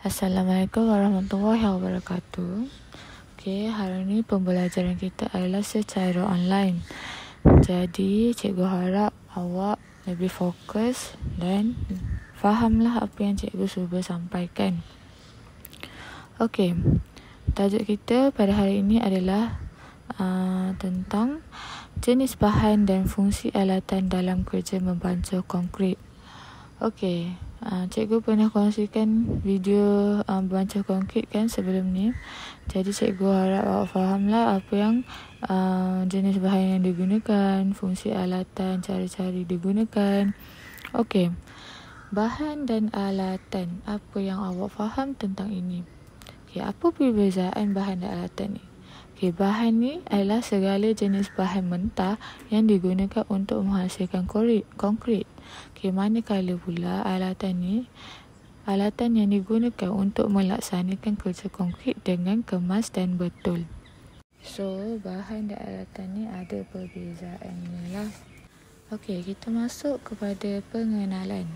Assalamualaikum warahmatullahi wabarakatuh. Okey, hari ini pembelajaran kita adalah secara online. Jadi, cikgu harap awak lebih fokus dan fahamlah apa yang cikgu cuba sampaikan. Okey, tajuk kita pada hari ini adalah tentang jenis bahan dan fungsi alatan dalam kerja membancuh konkrit. Okey, cikgu pernah kongsikan video bancuh konkrit kan sebelum ni. Jadi cikgu harap awak fahamlah apa yang jenis bahan yang digunakan, fungsi alatan, cara-cara digunakan. Okey, bahan dan alatan, apa yang awak faham tentang ini? Okey, apa perbezaan bahan dan alatan ni? Okey, bahan ni adalah segala jenis bahan mentah yang digunakan untuk menghasilkan konkrit. Okey, manakala pula alatan yang digunakan untuk melaksanakan kerja konkrit dengan kemas dan betul. So, bahan dan alatan ni ada perbezaannya lah. Okey, kita masuk kepada pengenalan.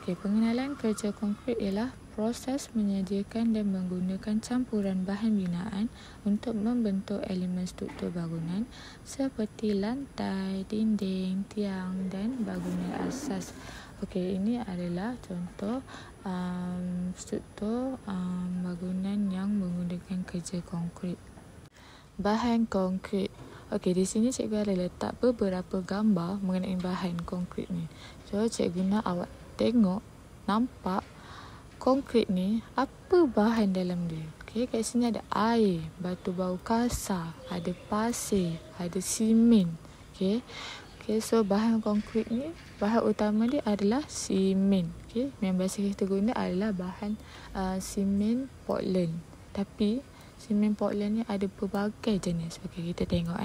Okey, pengenalan kerja konkrit ialah proses menyediakan dan menggunakan campuran bahan binaan untuk membentuk elemen struktur bangunan seperti lantai, dinding, tiang dan bangunan asas. Okey, ini adalah contoh struktur bangunan yang menggunakan kerja konkrit. Bahan konkrit. Okey, di sini cikgu ada letak beberapa gambar mengenai bahan konkrit ni. So, cikgu nak awak tengok, nampak konkrit ni apa bahan dalam dia. Okey, kat sini ada air, batu bau kasar, ada pasir, ada simen. Okey. Okey, so bahan konkrit ni, bahan utama dia adalah simen. Okey, yang biasa kita guna adalah bahan simen Portland. Tapi simen Portland ni ada pelbagai jenis. Okey, kita tengok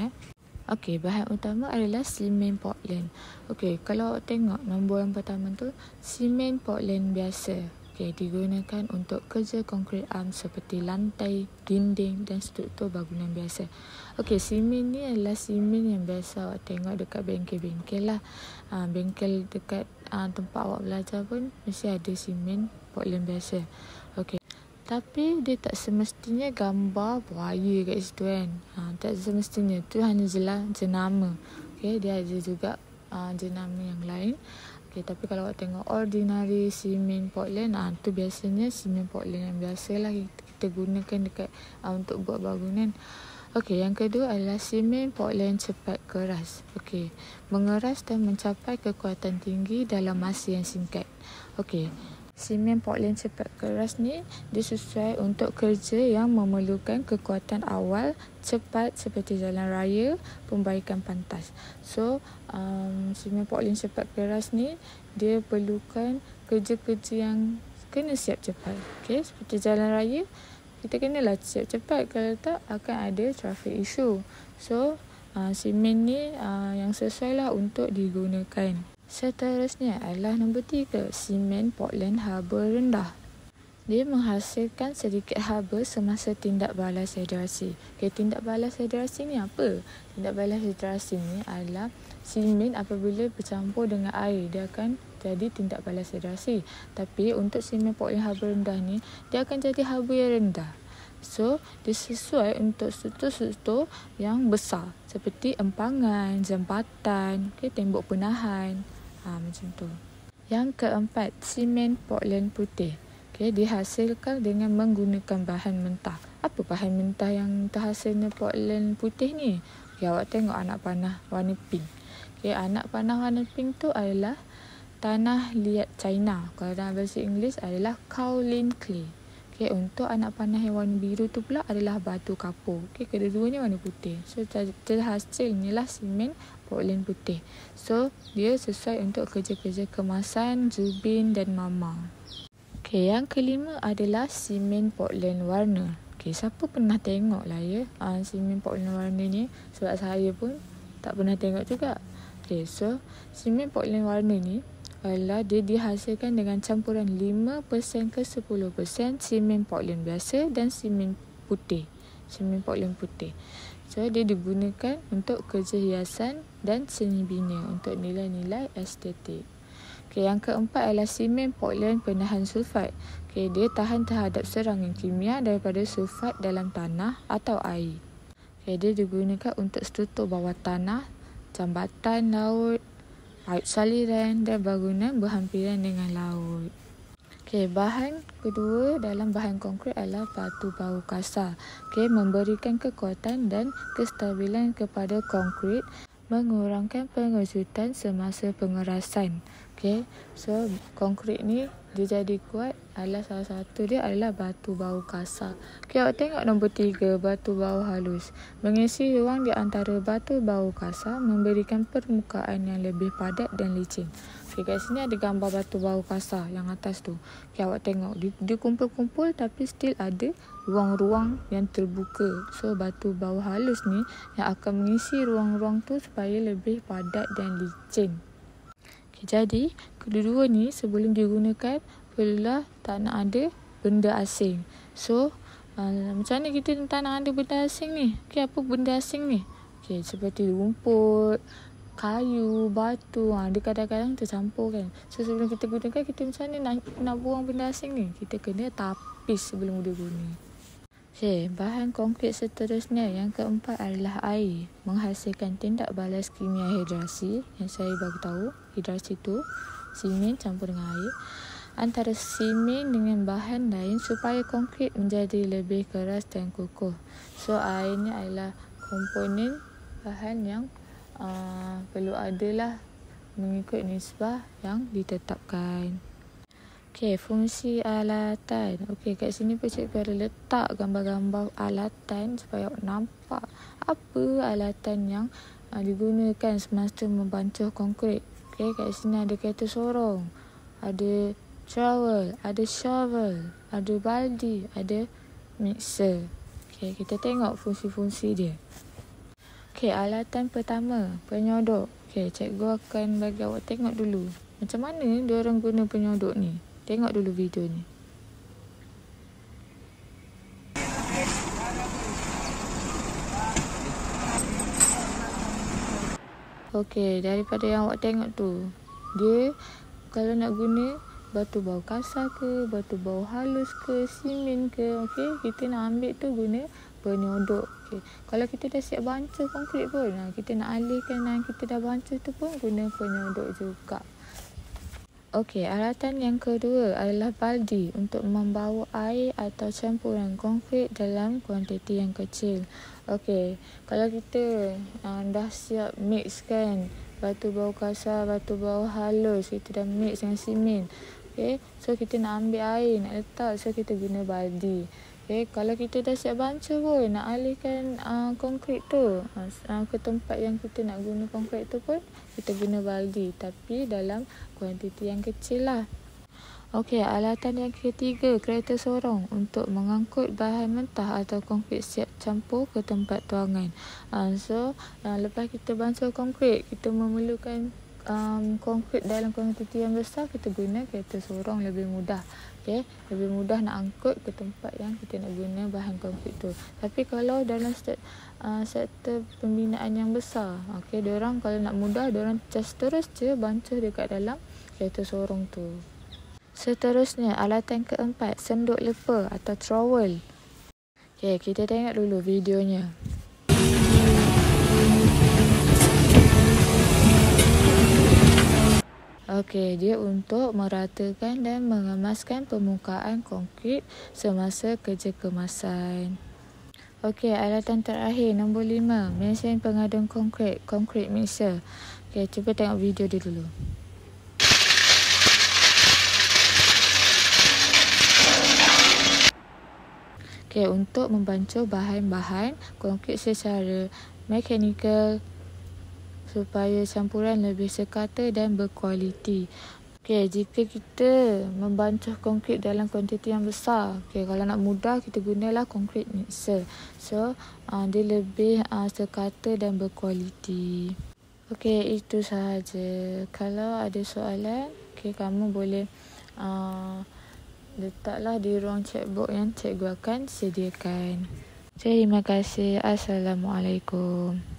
Okey, bahan utama adalah simen Portland. Okey, kalau awak tengok nombor yang pertama tu, simen Portland biasa. Okey, digunakan untuk kerja konkrit seperti lantai, dinding dan struktur bangunan biasa. Okey, simen ni adalah simen yang biasa awak tengok dekat bengkel-bengkel lah. Bengkel dekat tempat awak belajar pun mesti ada simen Portland biasa. Okey. Tapi dia tak semestinya gambar buaya kat situ kan. Tak semestinya. Tu hanya jenama. Okey, dia ada juga jenama yang lain. Okay, tapi kalau awak tengok ordinary simen Portland, tu biasanya simen Portland yang biasalah kita gunakan dekat untuk buat bangunan. Okey, yang kedua adalah simen Portland cepat keras. Okey, mengeras dan mencapai kekuatan tinggi dalam masa yang singkat. Okey, simen Portland cepat keras ni dia sesuai untuk kerja yang memerlukan kekuatan awal cepat seperti jalan raya, pembaikan pantas. So, simen Portland cepat keras ni dia perlukan kerja-kerja yang kena siap cepat. Okey, seperti jalan raya, kita kenalah siap cepat, kalau tak akan ada traffic issue. So, simen ni yang sesuai lah untuk digunakan. Seterusnya adalah nombor 3, simen Portland haba rendah. Dia menghasilkan sedikit haba semasa tindak balas hidrasi. Okay, tindak balas hidrasi ni apa? Tindak balas hidrasi ni adalah simen apabila bercampur dengan air, dia akan jadi tindak balas hidrasi. Tapi untuk simen Portland haba rendah ni, dia akan jadi haba yang rendah. So, dia sesuai untuk struktur-struktur yang besar seperti empangan, jambatan, tembok penahan. Macam tu. Yang keempat, simen Portland putih. Okay, dihasilkan dengan menggunakan bahan mentah. Apa bahan mentah yang terhasilnya Portland putih ni? Okay, awak tengok anak panah warna pink. Okay, anak panah warna pink tu adalah tanah liat China. Kalau dalam bahasa Inggeris adalah kaolin clay. Okay, untuk anak panah yang warna biru tu pula adalah batu kapur. Okay, kedua-duanya warna putih. So, terhasilnya lah simen Portland putih. So, dia sesuai untuk kerja-kerja kemasan, jubin dan mama. Okay, yang kelima adalah simen Portland warna. Okay, siapa pernah tengok lah simen Portland warna ni? Sebab saya pun tak pernah tengok juga. Okay, so simen Portland warna ni adalah dia dihasilkan dengan campuran 5% ke 10% simen Portland biasa dan simen putih. Simen Portland putih. So, dia digunakan untuk kerja hiasan dan seni bina untuk nilai-nilai estetik. Okay, yang keempat adalah simen Portland penahan sulfat. Okay, dia tahan terhadap serangan kimia daripada sulfat dalam tanah atau air. Okay, dia digunakan untuk struktur bawah tanah, jambatan laut, paip saliran dan bangunan berhampiran dengan laut. Okay, bahan kedua dalam bahan konkrit adalah batu bau kasar. Okay, memberikan kekuatan dan kestabilan kepada konkrit, mengurangkan pengerusutan semasa pengerasan. Okay, so konkrit ni dia jadi kuat adalah salah satu dia adalah batu bau kasar. Okay, awak tengok nombor 3, batu bau halus. Mengisi ruang di antara batu bau kasar, memberikan permukaan yang lebih padat dan licin. Okay, kat sini ada gambar batu bau kasar yang atas tu. Okay, awak tengok dia kumpul-kumpul tapi still ada ruang-ruang yang terbuka. So batu bau halus ni yang akan mengisi ruang-ruang tu supaya lebih padat dan licin. Jadi, kedua-dua ni sebelum digunakan perlulah tak nak ada benda asing. So, macam mana kita tak nak ada benda asing ni? Okay, apa benda asing ni? Okay, seperti rumput, kayu, batu, dia kadang-kadang tercampur kan. So, sebelum kita gunakan, kita macam mana nak buang benda asing ni? Kita kena tapis sebelum dia guna. Okay, bahan konkrit seterusnya yang keempat adalah air. Menghasilkan tindak balas kimia hidrasi yang saya baru tahu. Hidrasi tu simen campur dengan air antara simen dengan bahan lain supaya konkrit menjadi lebih keras dan kukuh. So air ni adalah komponen bahan yang perlu adalah mengikut nisbah yang ditetapkan. Okay, fungsi alatan. Okay, kat sini pun cikgu ada letak gambar-gambar alatan supaya awak nampak apa alatan yang digunakan semasa membancuh konkrit. Okay, kat sini ada kereta sorong, ada trowel, ada shovel, ada baldi, ada mixer. Okay, kita tengok fungsi-fungsi dia. Okay, alatan pertama, penyodok. Okay, cikgu akan bagi awak tengok dulu macam mana diorang guna penyodok ni. Tengok dulu video ni. Okey, daripada yang awak tengok tu, dia kalau nak guna batu bau kasar ke, batu bau halus ke, simen ke, okey, kita nak ambil tu guna penyodok. Okey, kalau kita dah siap bancuh konkrit pun, kita nak alihkan yang kita dah bancuh tu pun guna penyodok juga. Okey, alatan yang kedua adalah baldi untuk membawa air atau campuran konkrit dalam kuantiti yang kecil. Okey, kalau kita dah siap mix kan batu bau kasar, batu bau halus, kita dah mix dengan simen. Okey, so kita nak ambil air, nak letak, so kita guna baldi. Okay, kalau kita dah siap bancuh pun, nak alihkan konkrit tu ke tempat yang kita nak guna konkrit tu pun, kita guna baldi. Tapi dalam kuantiti yang kecil lah. Okey, alatan yang ketiga, kereta sorong untuk mengangkut bahan mentah atau konkrit siap campur ke tempat tuangan. Lepas kita bancuh konkrit, kita memerlukan konkrit dalam kuantiti yang besar, kita guna kereta sorong lebih mudah. Okay, lebih mudah nak angkut ke tempat yang kita nak guna bahan konkrit tu. Tapi kalau dalam sektor pembinaan yang besar, okay, diorang kalau nak mudah, diorang just terus je bancuh dekat dalam kereta sorong tu. Seterusnya, alatan keempat, senduk lepa atau trowel. Okay, kita tengok dulu videonya. Okey, dia untuk meratakan dan mengemaskan permukaan konkrit semasa kerja kemasan. Okey, alatan terakhir nombor 5, mesin pengadun konkrit, concrete mixer. Okey, cuba tengok video dia dulu. Okey, untuk membancuh bahan-bahan konkrit secara mekanikal supaya campuran lebih sekata dan berkualiti. Okey, jika kita membancuh konkrit dalam kuantiti yang besar, okey, kalau nak mudah kita gunalah konkrit mixer. So, dia lebih sekata dan berkualiti. Okey, itu sahaja. Kalau ada soalan, okey, kamu boleh letaklah di ruang chatbox yang cikgu akan sediakan. Terima kasih. Assalamualaikum.